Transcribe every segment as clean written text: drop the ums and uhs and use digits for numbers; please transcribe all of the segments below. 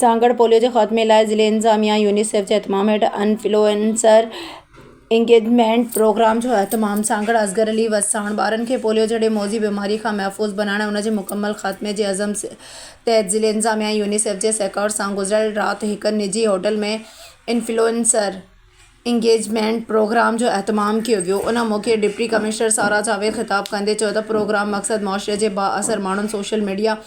Sanghar polio जे ख़ात्मे लाइ ज़िले इंतज़ामिया UNICEF जे एहतमाम हेठि इन्फ्लुएंसर इंगेजमेंट प्रोग्राम जो एहतमाम सांगड़ असगर अली वसाण ॿारनि खे पोलियो जहिड़े मौज़ी बीमारी खां महफ़ूज़ बणाइण ऐं उन जे मुकमल ख़ात्मे जे अज़म तहत ज़िले इंतज़ामिया यूनिसेफ जे सहकार सां गुज़िरियल राति हिकु निजी होटल में इन्फ्लुएंसर इंगेजमेंट प्रोग्राम जो एहतमाम कयो वियो। उन मौक़े डिप्टी कमिश्नर सारा जावेद ख़िताब कंदे चयो त प्रोग्राम मक़सदु मुआशरे जे बाअसर माण्हुनि सोशल मीडिया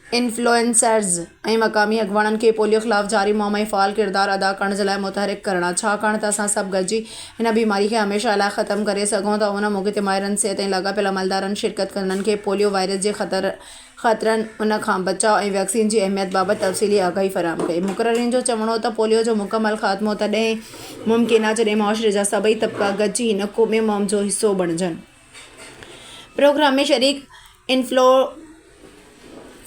इन्फ्लुएंसर्स ऐं मक़ामी अॻुवाणनि खे पोलियो ख़िलाफ़ु जारी मुहिम में फ़ाल किरदारु अदा करण जे लाइ मुतहरिक करणु आहे, छाकाणि त असां सभु गॾिजी हिन बीमारी खे हमेशह लाइ ख़तमु करे सघूं था। उन मौक़े ते माहिरनि सिहत ऐं लाॻापियल अमलदारनि शिरकत कंदड़नि खे पोलियो वायरस जे ख़तरनि उन खां बचाव ऐं वैक्सीन जी अहमियत बाबति तफ़सीली आगाही फ़राहम कई। मुक़ररीन जो चवणो हो त पोलियो जो मुकमल ख़ात्मो तॾहिं मुमकिन आहे जॾहिं मुआशरे जा सभई तबक़ा गॾिजी हिन क़ौमी मुहिम जो हिसो बणिजनि। प्रोग्राम में शरीक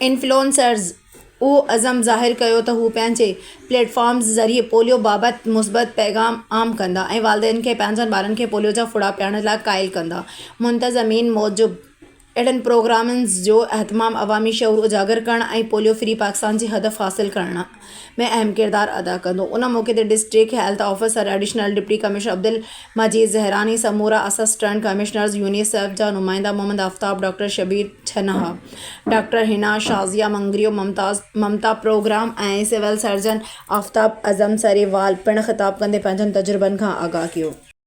इन्फ्लुएंसर्स उहो अज़म ज़ाहिर कयो त हू पंहिंजे प्लेटफॉर्म्स ज़रिए पोलियो बाबति मुस्बत पैगाम आम कंदा ऐं वालिदैन खे पंहिंजनि ॿारनि खे पोलियो जा फुड़ा पियारण लाइ क़ाइल कंदा। मुंतज़मीन मूजिबि अहिड़नि प्रोग्रामनि जो अहतमाम अवामी शऊर उजागर करणु ऐं पोलियो फ्री पाकिस्तान जी हदफ़ हासिल करण में अहम किरदारु अदा कंदो। उन मौक़े ते district health officer additional deputy commissioner Abdul Majeed Zahrani, समूरा असिस्टेंट कमिश्नर्स यूनिसेफ जा नुमाइंदा Mohammad Aftab, doctor Shabir Channa, doctor Hina, Shazia Mangrio, Mamta programme ऐं सिविल सर्जन आफ्ताब अज़म सरेवाल पिणु ख़िताब कंदे पंहिंजनि तजुर्बनि खां आगाह कयो।